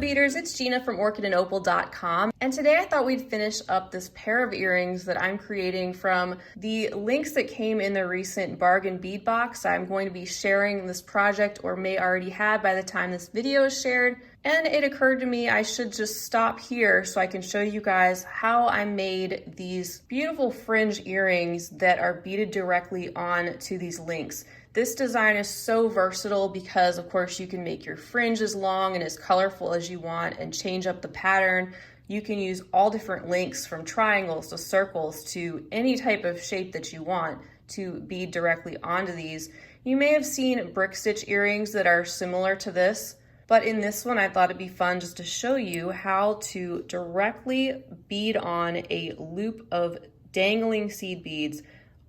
beaders, it's Gina from orchidandopal.com, and today I thought we'd finish up this pair of earrings that I'm creating from the links that came in the recent bargain bead box. I'm going to be sharing this project, or may already have by the time this video is shared, and it occurred to me I should just stop here so I can show you guys how I made these beautiful fringe earrings that are beaded directly on to these links. This design is so versatile because, of course, you can make your fringe as long and as colorful as you want and change up the pattern. You can use all different links from triangles to circles to any type of shape that you want to bead directly onto these. You may have seen brick stitch earrings that are similar to this, but in this one I thought it'd be fun just to show you how to directly bead on a loop of dangling seed beads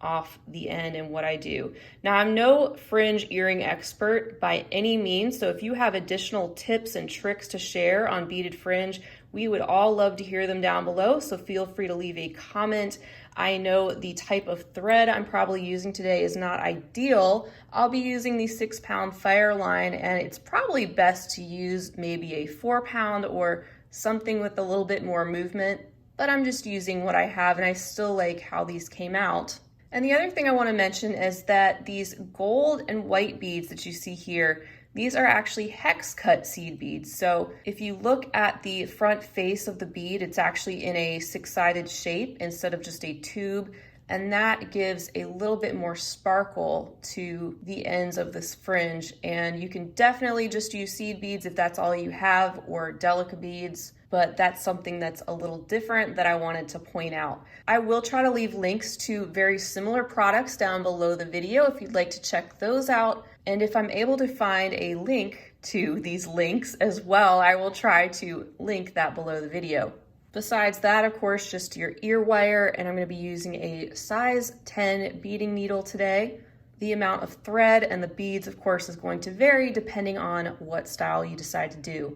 off the end and what I do. Now, I'm no fringe earring expert by any means, so if you have additional tips and tricks to share on beaded fringe, we would all love to hear them down below, so feel free to leave a comment. I know the type of thread I'm probably using today is not ideal. I'll be using the 6-pound Fireline, and it's probably best to use maybe a 4-pound or something with a little bit more movement, but I'm just using what I have, and I still like how these came out. And the other thing I want to mention is that these gold and white beads that you see here, these are actually hex cut seed beads. So if you look at the front face of the bead, it's actually in a 6-sided shape instead of just a tube. And that gives a little bit more sparkle to the ends of this fringe. And you can definitely just use seed beads if that's all you have, or delica beads, but that's something that's a little different that I wanted to point out. I will try to leave links to very similar products down below the video if you'd like to check those out. And if I'm able to find a link to these links as well, I will try to link that below the video. Besides that, of course, just your ear wire, and I'm going to be using a size 10 beading needle today. The amount of thread and the beads, of course, is going to vary depending on what style you decide to do.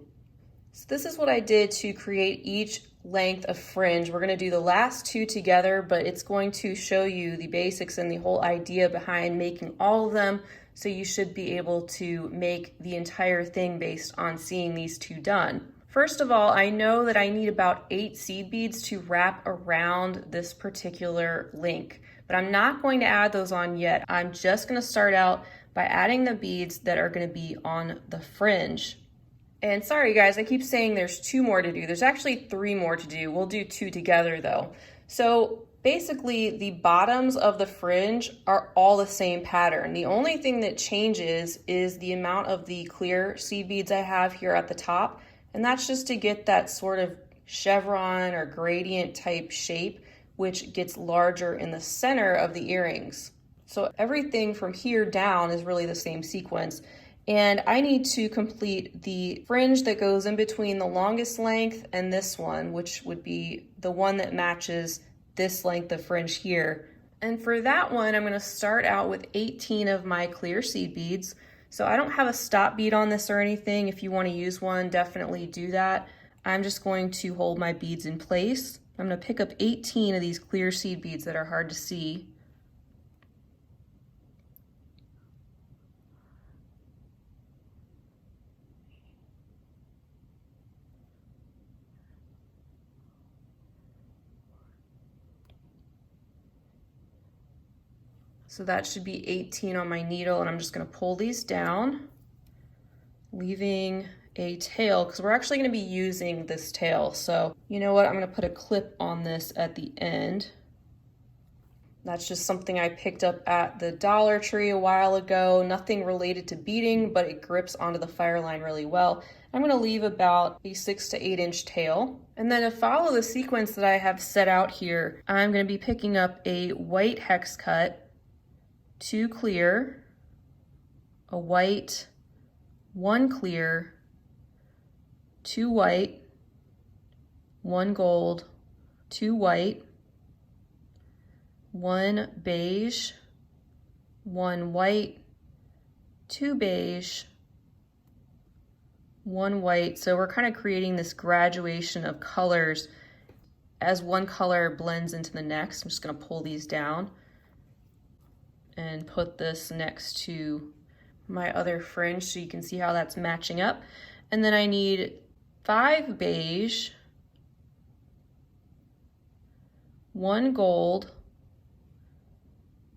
So this is what I did to create each length of fringe. We're going to do the last two together, but it's going to show you the basics and the whole idea behind making all of them. So you should be able to make the entire thing based on seeing these two done. First of all, I know that I need about 8 seed beads to wrap around this particular link, but I'm not going to add those on yet. I'm just going to start out by adding the beads that are going to be on the fringe. And sorry guys, I keep saying there's 2 more to do. There's actually 3 more to do. We'll do 2 together though. So basically the bottoms of the fringe are all the same pattern. The only thing that changes is the amount of the clear seed beads I have here at the top. And that's just to get that sort of chevron or gradient type shape, which gets larger in the center of the earrings. So everything from here down is really the same sequence. And I need to complete the fringe that goes in between the longest length and this one, which would be the one that matches this length of fringe here. And for that one, I'm going to start out with 18 of my clear seed beads. So I don't have a stop bead on this or anything. If you want to use one, definitely do that. I'm just going to hold my beads in place. I'm going to pick up 18 of these clear seed beads that are hard to see. So that should be 18 on my needle, and I'm just going to pull these down, leaving a tail, because we're actually going to be using this tail. So you know what, I'm going to put a clip on this at the end. That's just something I picked up at the Dollar Tree a while ago. Nothing related to beading, but it grips onto the Fireline really well. I'm going to leave about a 6 to 8 inch tail. And then to follow the sequence that I have set out here, I'm going to be picking up a white hex cut, 2 clear, a white, 1 clear, 2 white, 1 gold, 2 white, 1 beige, 1 white, 2 beige, 1 white. So we're kind of creating this graduation of colors as one color blends into the next. I'm just going to pull these down and put this next to my other fringe so you can see how that's matching up. And then I need 5 beige, 1 gold,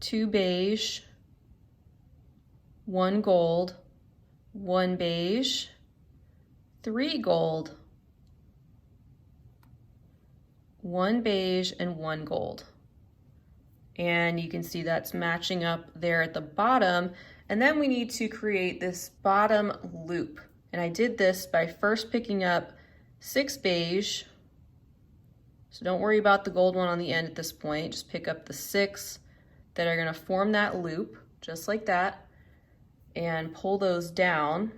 2 beige, 1 gold, 1 beige, 3 gold, 1 beige, and 1 gold. And you can see that's matching up there at the bottom. And then we need to create this bottom loop. And I did this by first picking up 6 beige. So don't worry about the gold one on the end at this point. Just pick up the 6 that are gonna form that loop, just like that, and pull those down.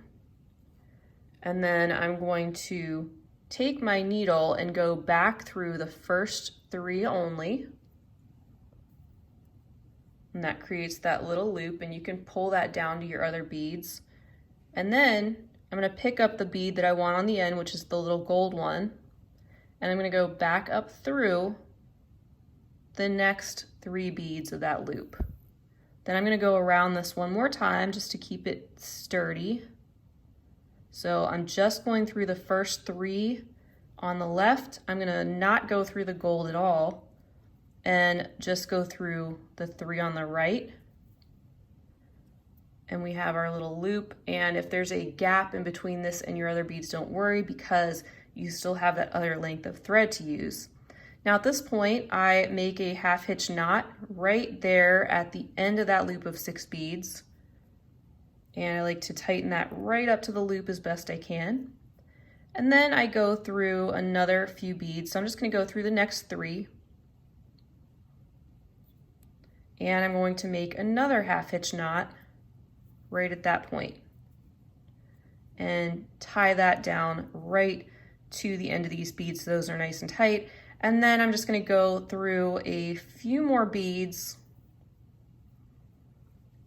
And then I'm going to take my needle and go back through the first 3 only. And that creates that little loop, and you can pull that down to your other beads. And then I'm gonna pick up the bead that I want on the end, which is the little gold one, and I'm gonna go back up through the next 3 beads of that loop. Then I'm gonna go around this one more time just to keep it sturdy. So I'm just going through the first 3 on the left. I'm gonna not go through the gold at all and just go through the 3 on the right. And we have our little loop. And if there's a gap in between this and your other beads, don't worry, because you still have that other length of thread to use. Now at this point, I make a half hitch knot right there at the end of that loop of 6 beads. And I like to tighten that right up to the loop as best I can. And then I go through another few beads. So I'm just gonna go through the next 3. And I'm going to make another half hitch knot right at that point and tie that down right to the end of these beads so those are nice and tight. And then I'm just going to go through a few more beads,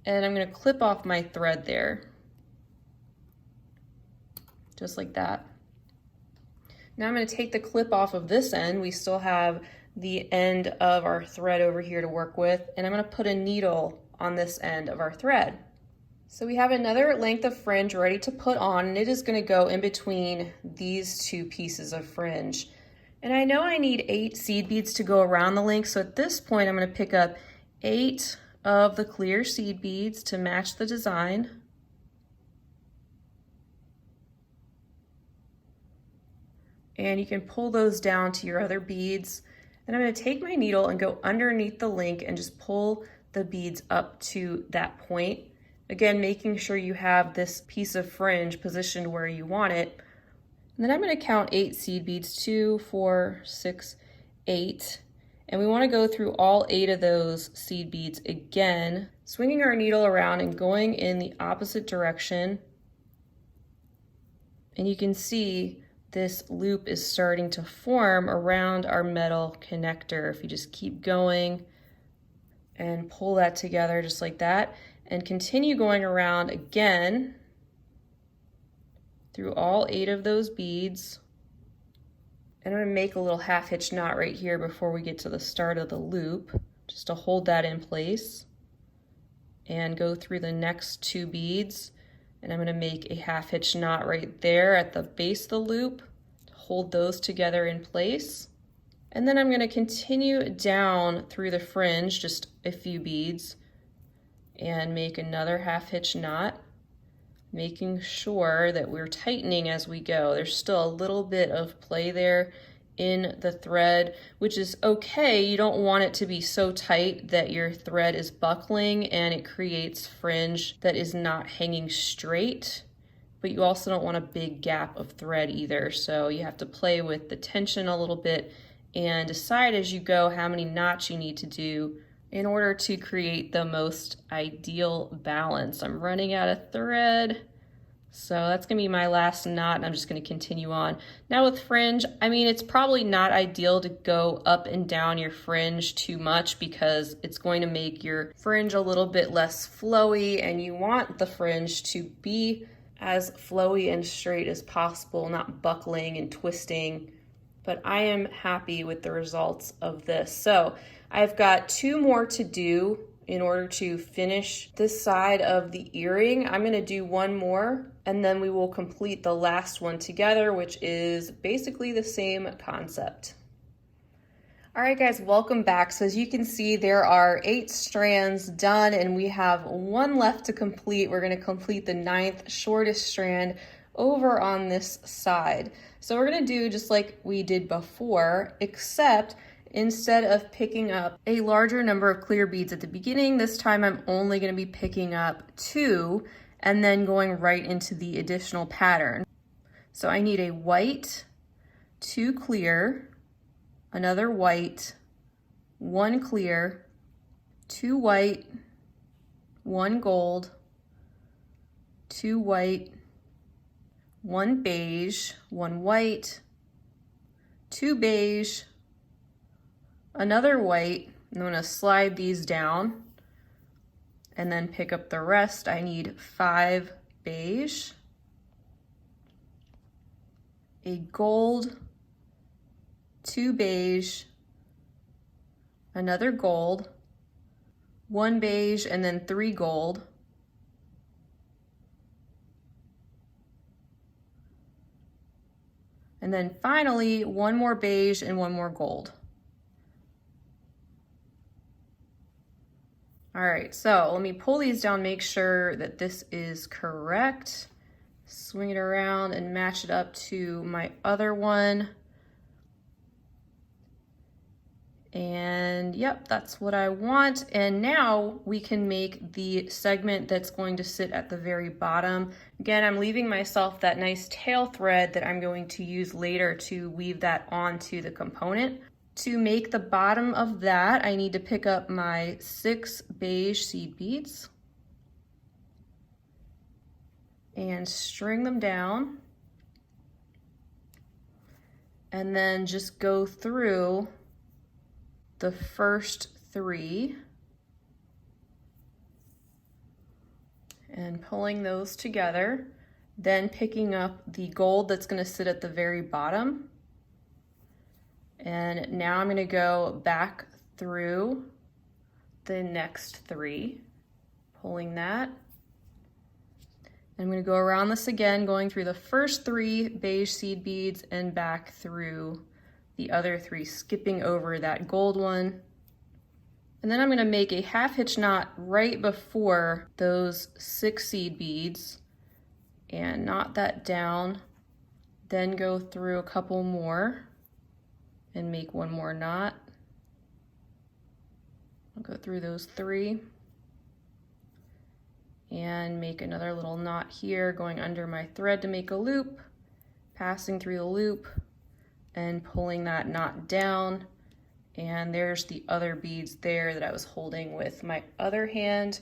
and I'm going to clip off my thread there, just like that. Now I'm going to take the clip off of this end. We still have the end of our thread over here to work with, and I'm going to put a needle on this end of our thread. So we have another length of fringe ready to put on, and it is going to go in between these 2 pieces of fringe. And I know I need 8 seed beads to go around the length, so at this point I'm going to pick up 8 of the clear seed beads to match the design. And you can pull those down to your other beads. And I'm going to take my needle and go underneath the link and just pull the beads up to that point. Again, making sure you have this piece of fringe positioned where you want it. And then I'm going to count 8 seed beads, 2, 4, 6, 8. And we want to go through all 8 of those seed beads again, swinging our needle around and going in the opposite direction. And you can see this loop is starting to form around our metal connector. If you just keep going and pull that together just like that, and continue going around again through all 8 of those beads. And I'm gonna make a little half hitch knot right here before we get to the start of the loop, just to hold that in place, and go through the next 2 beads. And I'm gonna make a half hitch knot right there at the base of the loop to hold those together in place. And then I'm gonna continue down through the fringe, just a few beads, and make another half hitch knot, making sure that we're tightening as we go. There's still a little bit of play there in the thread, which is okay. You don't want it to be so tight that your thread is buckling and it creates fringe that is not hanging straight, but you also don't want a big gap of thread either. So you have to play with the tension a little bit and decide as you go how many knots you need to do in order to create the most ideal balance. I'm running out of thread, so that's gonna be my last knot, and I'm just gonna continue on. Now with fringe, I mean, it's probably not ideal to go up and down your fringe too much because it's going to make your fringe a little bit less flowy, and you want the fringe to be as flowy and straight as possible, not buckling and twisting. But I am happy with the results of this. So I've got 2 more to do in order to finish this side of the earring. I'm gonna do 1 more and then we will complete the last one together, which is basically the same concept. All right, guys, welcome back. So as you can see, there are 8 strands done and we have 1 left to complete. We're gonna complete the 9th shortest strand over on this side. So we're gonna do just like we did before, except instead of picking up a larger number of clear beads at the beginning, this time I'm only gonna be picking up 2 and then going right into the additional pattern. So I need a white, 2 clear, another white, 1 clear, 2 white, 1 gold, 2 white, 1 beige, 1 white, 2 beige, another white. I'm going to slide these down and then pick up the rest. I need 5 beige, a gold, 2 beige, another gold, 1 beige, and then 3 gold, and then finally 1 more beige and 1 more gold. All right, so let me pull these down, make sure that this is correct. Swing it around and match it up to my other one. And yep, that's what I want. And now we can make the segment that's going to sit at the very bottom. Again, I'm leaving myself that nice tail thread that I'm going to use later to weave that onto the component. To make the bottom of that, I need to pick up my 6 beige seed beads and string them down, and then just go through the first 3 and pulling those together, then picking up the gold that's going to sit at the very bottom. And now I'm going to go back through the next 3, pulling that. I'm going to go around this again, going through the first 3 beige seed beads and back through the other 3, skipping over that gold one. And then I'm going to make a half hitch knot right before those 6 seed beads and knot that down, then go through a couple more and make 1 more knot. I'll go through those 3 and make another little knot here, going under my thread to make a loop, passing through the loop and pulling that knot down. And there's the other beads there that I was holding with my other hand.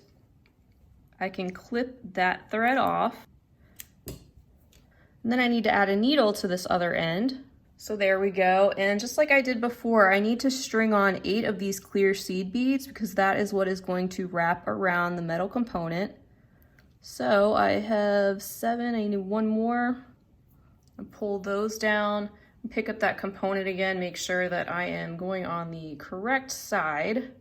I can clip that thread off. And then I need to add a needle to this other end. So there we go, and just like I did before, I need to string on 8 of these clear seed beads because that is what is going to wrap around the metal component. So I have 7, I need 1 more. I'll pull those down, pick up that component again, make sure that I am going on the correct side.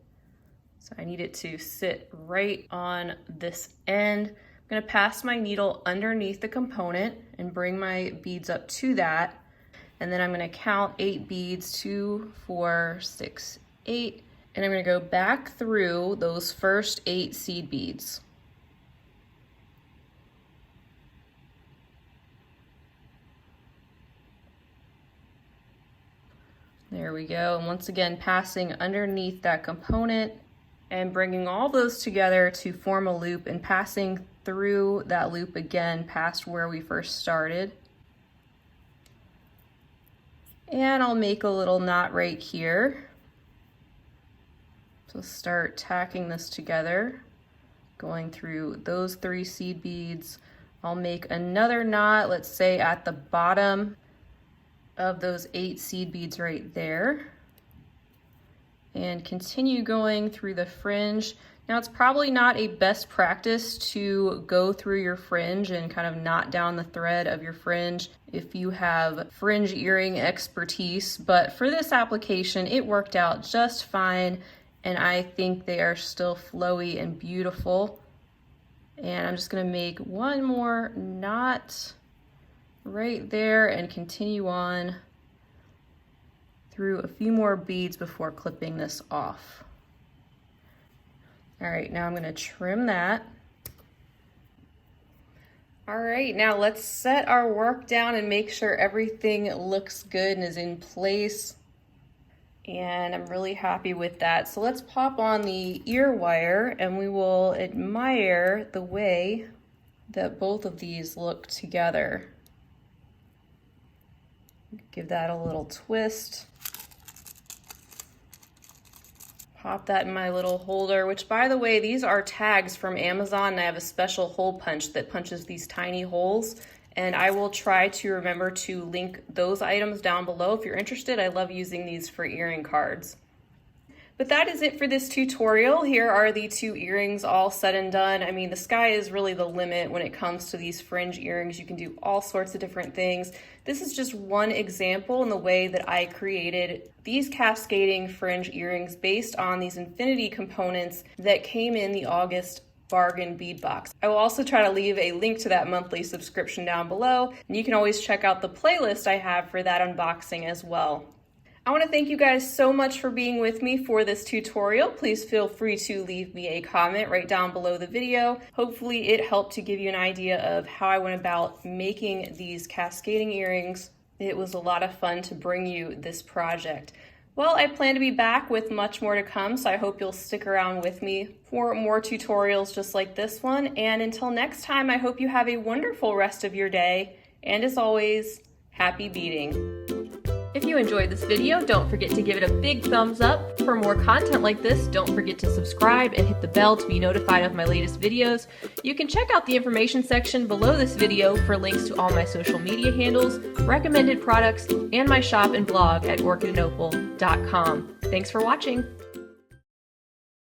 So I need it to sit right on this end. I'm gonna pass my needle underneath the component and bring my beads up to that. And then I'm gonna count 8 beads, 2, 4, 6, 8. And I'm gonna go back through those first 8 seed beads. There we go. And once again, passing underneath that component and bringing all those together to form a loop and passing through that loop again past where we first started. And I'll make a little knot right here. So start tacking this together, going through those 3 seed beads. I'll make another knot, let's say at the bottom of those 8 seed beads right there. And continue going through the fringe. Now it's probably not a best practice to go through your fringe and kind of knot down the thread of your fringe if you have fringe earring expertise, but for this application it worked out just fine and I think they are still flowy and beautiful. And I'm just gonna make one more knot right there and continue on through a few more beads before clipping this off. All right, now I'm gonna trim that. All right, now let's set our work down and make sure everything looks good and is in place. And I'm really happy with that. So let's pop on the ear wire and we will admire the way that both of these look together. Give that a little twist. Pop that in my little holder, which by the way, these are tags from Amazon, and I have a special hole punch that punches these tiny holes. And I will try to remember to link those items down below if you're interested. I love using these for earring cards. But that is it for this tutorial. Here are the 2 earrings all said and done. I mean, the sky is really the limit when it comes to these fringe earrings. You can do all sorts of different things. This is just one example in the way that I created these cascading fringe earrings based on these infinity components that came in the August bargain bead box. I will also try to leave a link to that monthly subscription down below, and you can always check out the playlist I have for that unboxing as well. I want to thank you guys so much for being with me for this tutorial. Please feel free to leave me a comment right down below the video. Hopefully it helped to give you an idea of how I went about making these cascading earrings. It was a lot of fun to bring you this project. Well, I plan to be back with much more to come, so I hope you'll stick around with me for more tutorials just like this one. And until next time, I hope you have a wonderful rest of your day. And as always, happy beading. If you enjoyed this video, don't forget to give it a big thumbs up. For more content like this, don't forget to subscribe and hit the bell to be notified of my latest videos. You can check out the information section below this video for links to all my social media handles, recommended products, and my shop and blog at orchidandopal.com. Thanks for watching.